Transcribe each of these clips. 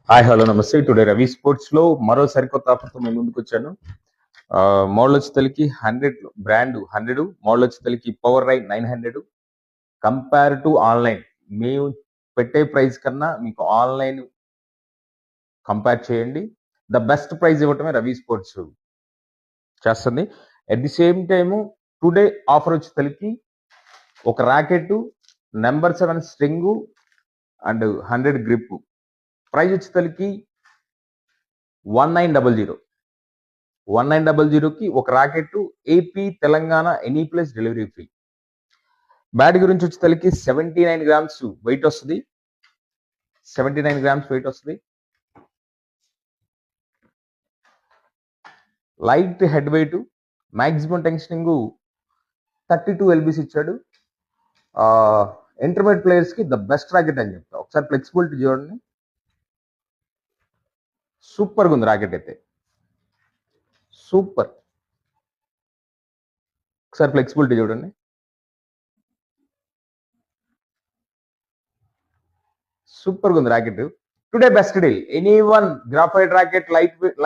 Hi hello నమస్తే. Today Ravi sports లో మరో సరికొత్త ఆఫర్తో మేము ముందుకు వచ్చాను. మోడల్ వచ్చేసరికి 100 బ్రాండ్ 100, మోడల్ వచ్చేసరికి పవర్ రై 900. కంపేర్ టు ఆన్లైన్, మేము పెట్టే ప్రైస్ కన్నా మీకు ఆన్లైన్ కంపేర్ చేయండి. ద బెస్ట్ ప్రైస్ ఇవ్వటమే రవి స్పోర్ట్స్ చేస్తుంది. At the same time today offer వచ్చేసరికి ఒక racket, number 7 string and 100 grip. Price వచ్చేసరికి 1900కి ఒక racket, AP Telangana any place delivery free. Bat గురించి వచ్చేసరికి 79 గ్రామ్స్ వెయిట్ వస్తుంది. 79 గ్రామ్స్ వెయిట్ వస్తుంది. Light head weight, maximum tensioning 32 lbs ఇచ్చాడు. ఇంటర్మీడియట్ ప్లేయర్స్ కి ద బెస్ట్ ర్యాకెట్ అని చెప్తా. ఒకసారి ఫ్లెక్సిబిలిటీ చూడండి, సూపర్ గా ఉంది ర్యాకెట్ అయితే, సూపర్. ఒకసారి ఫ్లెక్సిబిలిటీ చూడండి, సూపర్ గా ఉంది racket. Today best deal. Any one graphite racket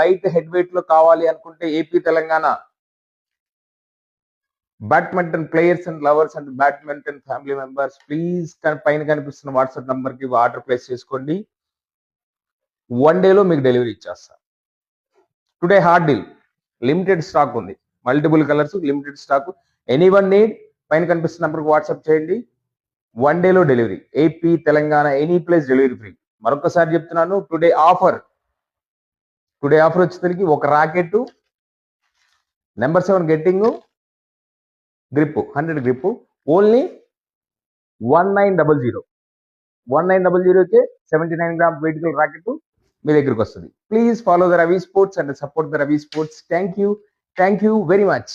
light head weight లో కావాలి అనుకుంటే AP Telangana badminton players and lovers and badminton family members, please పైన కనిపిస్తున్న వాట్సాప్ నంబర్ కి ఆర్డర్ ప్లేస్ చేసుకోండి. 1 డేలో మీకు డెలివరీ ఇచ్చేస్తా. Today hard deal, limited stock ఉంది, multiple colours, limited stock. Any one need, పైన కనిపిస్తున్న నంబర్ కి వాట్సాప్ చేయండి. 1 డేలో delivery, AP Telangana any place delivery free. మరొకసారి చెప్తున్నాను, టుడే ఆఫర్ వచ్చేసరికి ఒక racket, number 7 getting, grip 100 grip, only 1900కే 79 గ్రామ్ వెయిట్ గల ర్యాకెట్ మీ దగ్గరికి వస్తుంది. Please follow the Ravi sports and support the Ravi sports. Thank you very much.